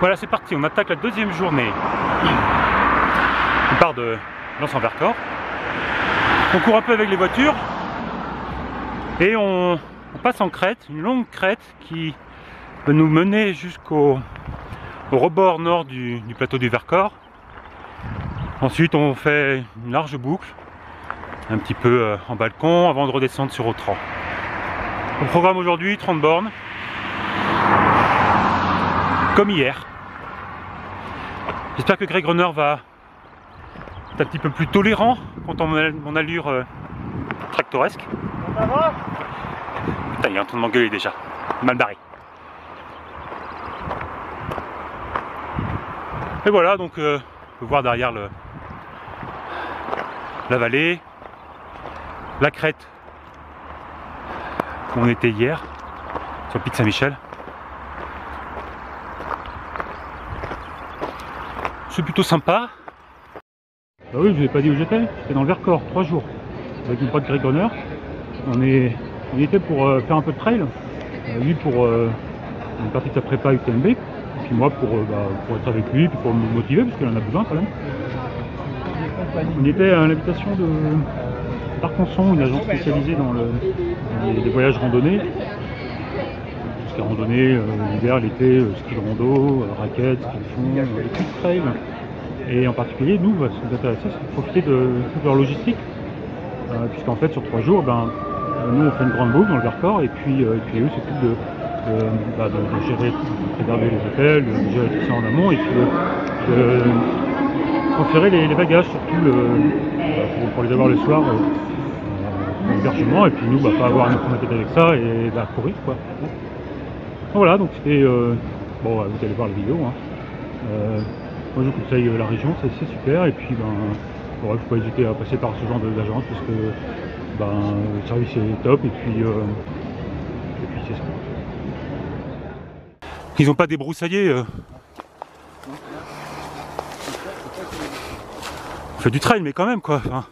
Voilà, c'est parti, on attaque la deuxième journée. On part de Lens-en-Vercors. On court un peu avec les voitures et on passe en crête, une longue crête qui va nous mener jusqu'au rebord nord du plateau du Vercors. Ensuite, on fait une large boucle, un petit peu en balcon, avant de redescendre sur Autran. Au programme aujourd'hui, 30 bornes, comme hier. J'espère que Greg Runner va être un petit peu plus tolérant quant à mon allure tractoresque. Ça va ? Putain, il est en train de m'engueuler déjà, mal barré. Et voilà, donc on peut voir derrière la vallée, la crête où on était hier, sur le pic Saint-Michel. C'est plutôt sympa. Bah oui, je vous ai pas dit où j'étais dans le Vercors, 3 jours, avec mon pote Greg Runner. On y était pour faire un peu de trail, lui pour une partie de sa prépa UTMB, et puis moi pour être avec lui, puis pour me motiver, parce qu'il en a besoin quand même. On était à l'invitation de Parconson, une agence spécialisée dans les voyages randonnées. Tout ce qui est randonnée, l'hiver, l'été, ski de rando, raquettes, ski de fond, et tout de trail. Et en particulier, nous, ce qui nous intéressait, c'est de profiter de toute leur logistique. Puisqu'en fait, sur 3 jours, nous, on fait une grande boucle dans le Vercors, et puis eux s'occupent de gérer, de préserver les hôtels, de gérer tout ça en amont, et puis de transférer les bagages, surtout pour les avoir le soir, l'hébergement, et puis nous, pas avoir à nous prendre la tête avec ça, et courir, quoi. Donc, voilà, donc c'était... vous allez voir la vidéo, hein. Moi je vous conseille la région, c'est super, et puis il ne faut pas hésiter à passer par ce genre d'agence parce que le service est top, et puis c'est ça. Ils n'ont pas débroussaillé. On fait du trail, mais quand même quoi, enfin,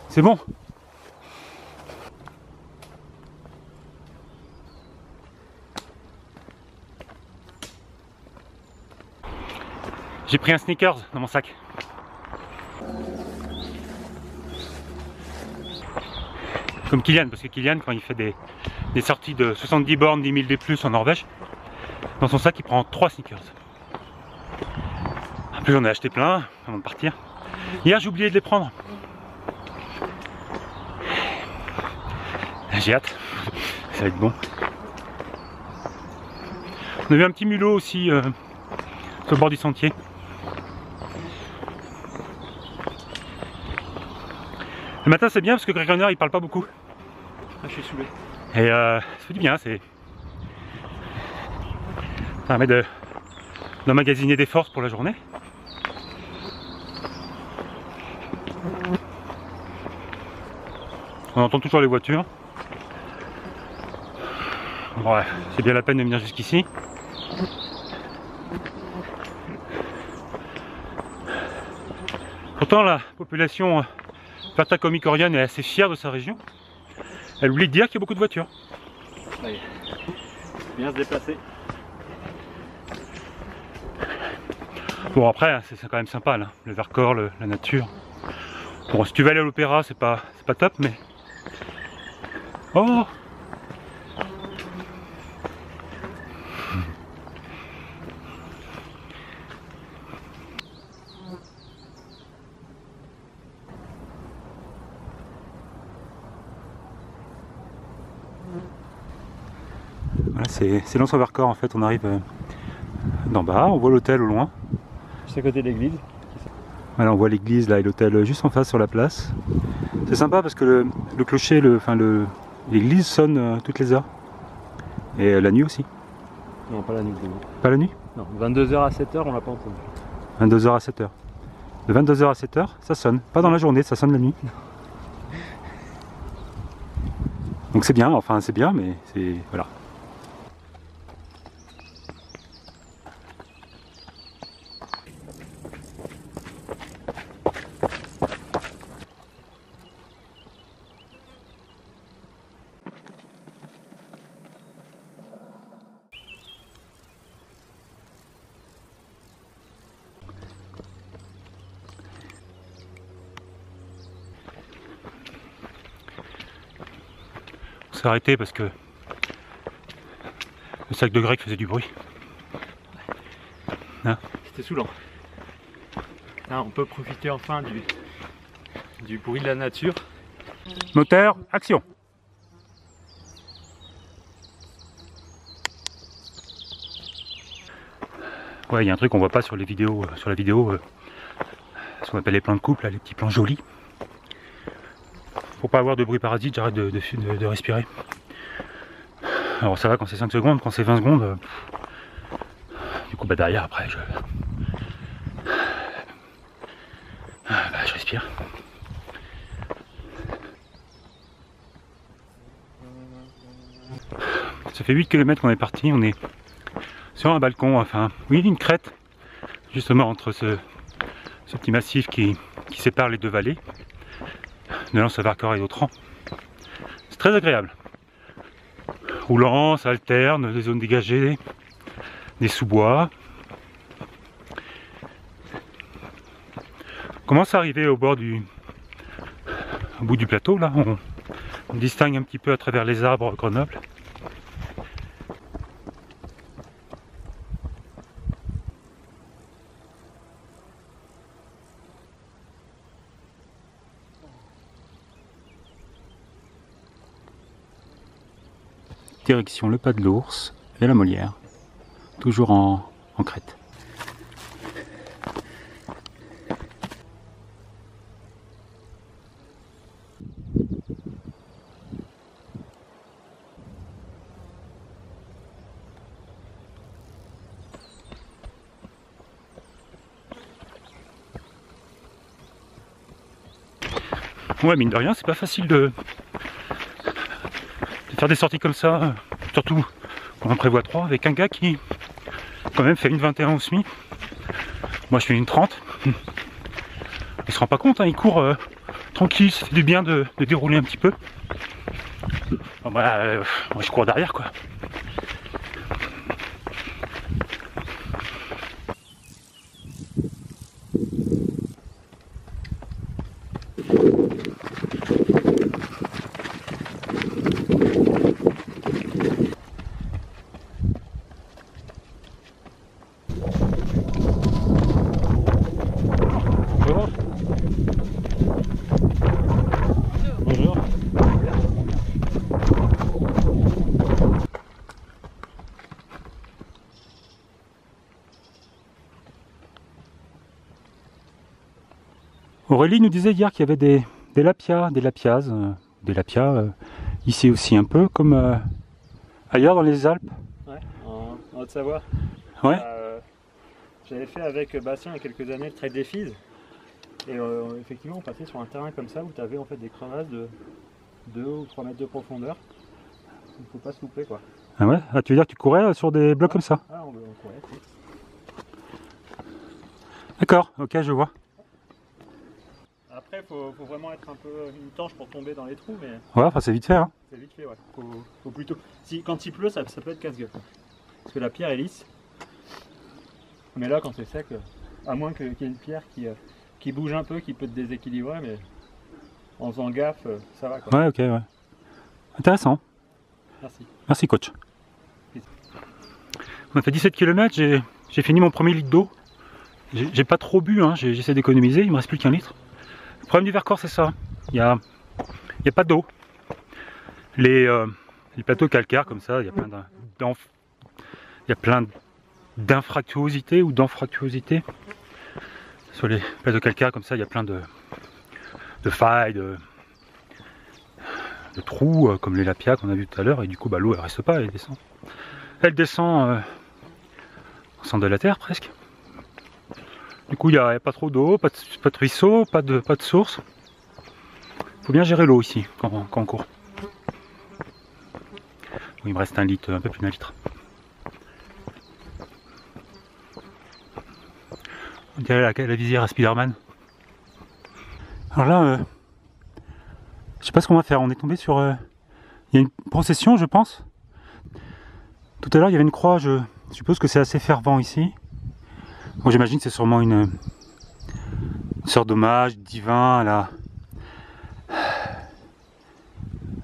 c'est bon. J'ai pris un sneakers dans mon sac. Comme Kylian, parce que Kylian, quand il fait des sorties de 70 bornes, 10 000 D+, en Norvège, dans son sac, il prend 3 sneakers. En plus, j'en ai acheté plein avant de partir. Hier, j'ai oublié de les prendre. J'ai hâte, ça va être bon. On a vu un petit mulot aussi sur le bord du sentier. Le matin c'est bien parce que Greg Runner il parle pas beaucoup. Ah, je suis saoulé. Et ça fait du bien, ça permet d'emmagasiner des forces pour la journée. On entend toujours les voitures. Ouais, c'est bien la peine de venir jusqu'ici. Pourtant la population Ferta-Comicorienne est assez fière de sa région. Elle oublie de dire qu'il y a beaucoup de voitures. Ouais. Bien se déplacer. Bon après, c'est quand même sympa là, le Vercors, la nature. Bon, si tu veux aller à l'opéra, c'est pas top, mais... Oh! Voilà, c'est Lens-en-Vercors en fait, on arrive d'en bas, on voit l'hôtel au loin. Juste à côté de l'église. Voilà, on voit l'église là et l'hôtel juste en face sur la place. C'est sympa parce que le clocher, l'église sonne toutes les heures. Et la nuit aussi. Non, pas la nuit. Pas la nuit? Non, 22h à 7h, on l'a pas entendu. 22h à 7h. De 22h à 7h, ça sonne. Pas dans la journée, ça sonne la nuit. Donc c'est bien, enfin c'est bien, mais c'est... voilà. s'est arrêté parce que le sac de grec faisait du bruit. Hein? C'était saoulant. Là, on peut profiter enfin du bruit de la nature. Moteur, action! Ouais, il y a un truc qu'on voit pas sur les vidéos, sur la vidéo, ce qu'on appelle les plans de couple, là, les petits plans jolis. Pour pas avoir de bruit parasite, j'arrête de respirer. Alors ça va quand c'est 5 secondes, quand c'est 20 secondes, du coup bah derrière après je respire. Ça fait 8 km qu'on est parti, on est sur un balcon, enfin oui une crête, justement entre ce petit massif qui sépare les deux vallées, de l'Anse-à-Vercors et d'Autran. C'est très agréable. Roulant, ça alterne, des zones dégagées, des sous-bois. On commence à arriver au bout du plateau là, on distingue un petit peu à travers les arbres Grenoble. Direction le Pas de l'Ours et la Molière, toujours en crête. Ouais, mine de rien, c'est pas facile de faire des sorties comme ça, surtout quand on prévoit 3 avec un gars qui quand même fait une 21 au SMI. Moi je fais une 30. Il se rend pas compte, hein, il court tranquille, ça fait du bien de dérouler un petit peu. Bon, bah, moi je cours derrière quoi. Bonjour. Aurélie nous disait hier qu'il y avait des lapias, des lapias ici aussi un peu, comme ailleurs dans les Alpes. Ouais, en Haute-Savoie. Ouais. J'avais fait avec Bastien il y a quelques années le trail des Fises. Et effectivement, on passait sur un terrain comme ça où tu avais en fait des crevasses de 2 ou 3 mètres de profondeur. Il ne faut pas se louper quoi. Ah ouais? Ah, tu veux dire que tu courais sur des blocs comme ça? Ah, on courait. D'accord, ok, je vois. Après, il faut vraiment être un peu une tanche pour tomber dans les trous, mais Ouais, enfin c'est vite fait, hein. c'est vite fait, ouais. Faut plutôt... quand il pleut, ça peut être casse-gueule. Parce que la pierre est lisse. Mais là, quand c'est sec, à moins qu'il y ait une pierre qui bouge un peu, qui peut te déséquilibrer, mais en faisant gaffe, ça va quoi. Ouais, ok, ouais. Intéressant. Merci. Merci coach. On a fait 17 km, j'ai fini mon premier litre d'eau. J'ai pas trop bu, hein. J'essaie d'économiser, il me reste plus qu'un litre. Le problème du Vercors c'est ça, il y a pas d'eau. Les plateaux calcaires comme ça, il y a plein d'infractuosité ou d'anfractuosité. Sur les plateaux calcaires comme ça, il y a plein de failles, de trous comme les lapias qu'on a vu tout à l'heure, et du coup bah, l'eau elle reste pas, elle descend. Elle descend au centre de la terre presque. Du coup il n'y a pas trop d'eau, pas de ruisseau, pas de source. Il faut bien gérer l'eau ici quand on court. Bon, il me reste un litre, un peu plus d'un litre. On dirait la visière à Spider-Man. Alors là, je sais pas ce qu'on va faire. On est tombé sur... il y a une procession, je pense. Tout à l'heure, il y avait une croix. Je suppose que c'est assez fervent ici. Bon, j'imagine que c'est sûrement une sorte d'hommage divin à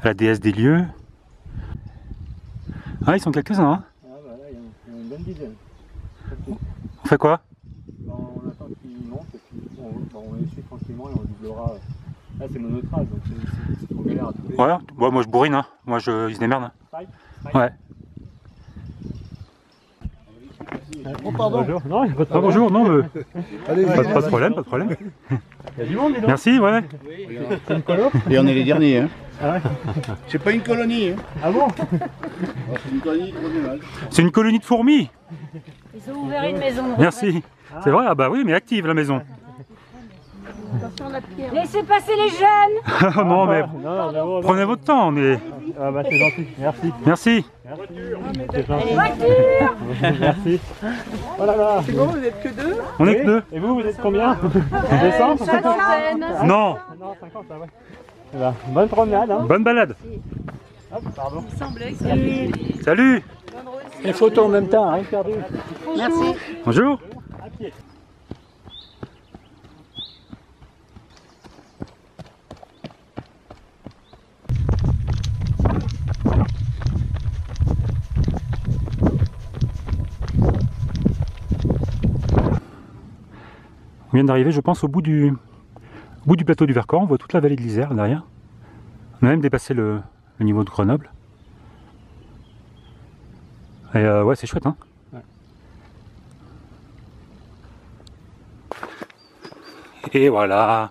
la déesse des lieux. Ah, ils sont quelques-uns, hein. Ah, bah là, il y en a une bonne dizaine. On fait quoi? Bah, on attend qu'ils montent et puis on les suit tranquillement et on doublera. Là, c'est monotrace, donc c'est trop galère à trouver. Voilà, ouais, moi je bourrine, hein. Moi ils se démerdent. Hein. Strike. Ouais. Oh, pardon. Bonjour. Non, il n'y a pas de Ah, bonjour, non, mais... Allez, pas de problème, pas de problème. Il y a du monde, dis donc. Merci, ouais. C'est une colo. Et on est les derniers, hein. Ah ouais. C'est pas une colonie, hein. Ah bon? C'est une colonie trop dommage. C'est une colonie de fourmis. Ils ont ouvert une maison. Merci. C'est vrai, ah bah oui, mais active la maison. Laissez passer les jeunes. Oh non, mais Non, prenez votre temps, on est... Ah bah c'est gentil, merci. Merci. C'est gentil. Voiture. Merci. Oh là là. C'est bon, vous êtes que deux? On est que deux. Et vous êtes combien? 200? Cinquantaine. Non. Non, 50, ah ouais. Eh ben, bonne promenade, hein. Bonne balade. Hop, pardon. Il semblait que c'était... Salut. Les photos en même temps, rien perdu. Merci. Bonjour. À pied. On vient d'arriver, je pense, au bout du plateau du Vercors. On voit toute la vallée de l'Isère derrière. On a même dépassé le niveau de Grenoble. Et ouais, c'est chouette, hein. Ouais. Et voilà.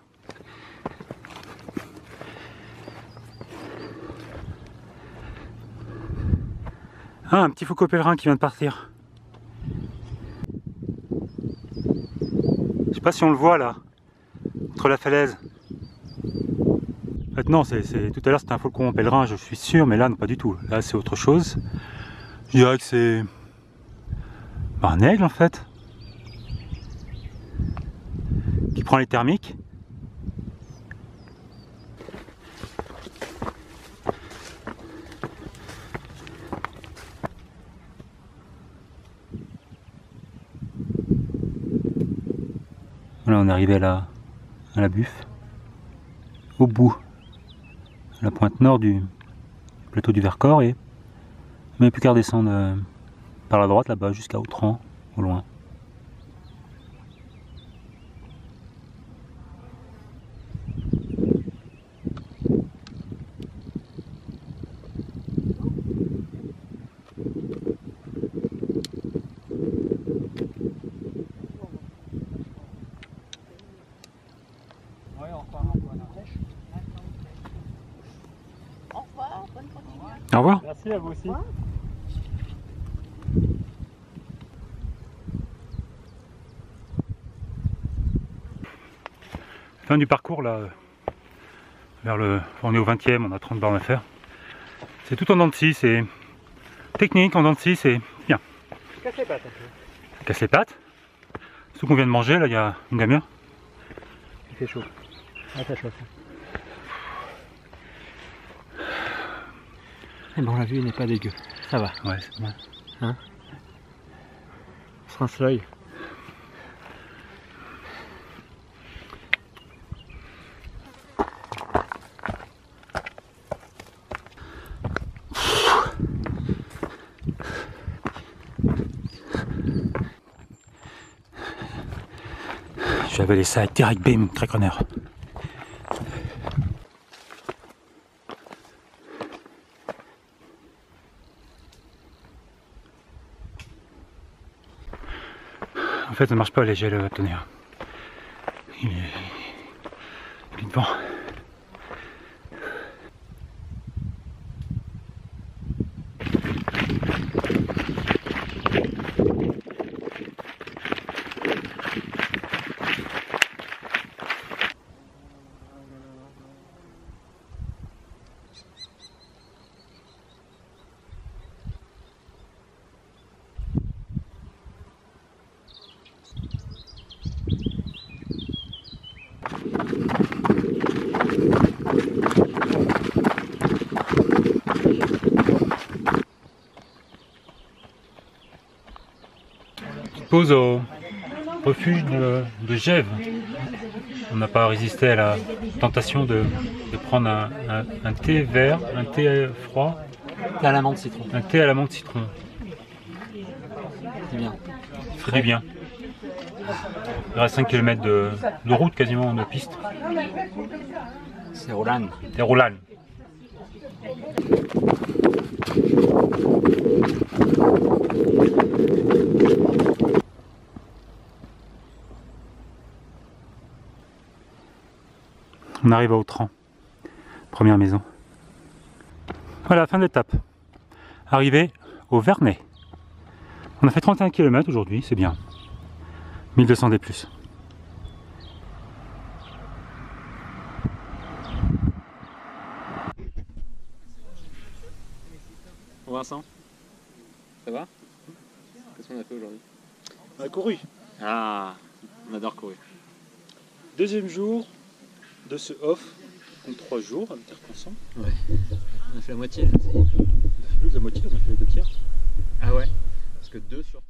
Ah, un petit foucault pèlerin qui vient de partir. Je sais pas si on le voit là, entre la falaise. En fait, non, tout à l'heure c'était un faucon pèlerin, je suis sûr, mais là non, pas du tout. Là c'est autre chose. Je dirais que c'est un aigle en fait, qui prend les thermiques. Voilà, on est arrivé à la Buffe, au bout, à la pointe nord du plateau du Vercors, et on n'a plus qu'à redescendre par la droite là-bas jusqu'à Autran, au loin. Au revoir. Merci à vous aussi. Fin du parcours là, on est au 20e, on a 30 bornes à faire. C'est tout en dents de scie, c'est technique, en dents de scie, c'est bien. Casse les pattes un peu. Casse les pattes. Ce qu'on vient de manger là, il y a une demi-heure. Il fait chaud. Ah, t'as chaud. Et bon, la vue n'est pas dégueu. Ça va. Ouais, c'est bon. Hein? On se rince l'œil. J'avais laissé avec direct beam, Greg Runner. En fait, ça marche pas léger le tonnerre. Il est devant. Pause au refuge de Gève. On n'a pas résisté à la tentation de prendre un thé vert, un thé froid Thé à la menthe citron. Un thé à la menthe citron. C'est bien. Très bien. Il reste 5 km de route quasiment, de piste. C'est Roland. Et Roland. On arrive à Autran. Première maison. Voilà, fin d'étape. Arrivé au Vernet. On a fait 31 km aujourd'hui, c'est bien. 1200 D+. Vincent, ça va? Qu'est-ce qu'on a fait aujourd'hui? On a couru. Ah, on adore courir. Deuxième jour de ce off, donc 3 jours à me dire ensemble. Ouais, on a fait la moitié. Là. On a fait plus de la moitié, on a fait les 2 tiers. Ah ouais? Parce que 2 sur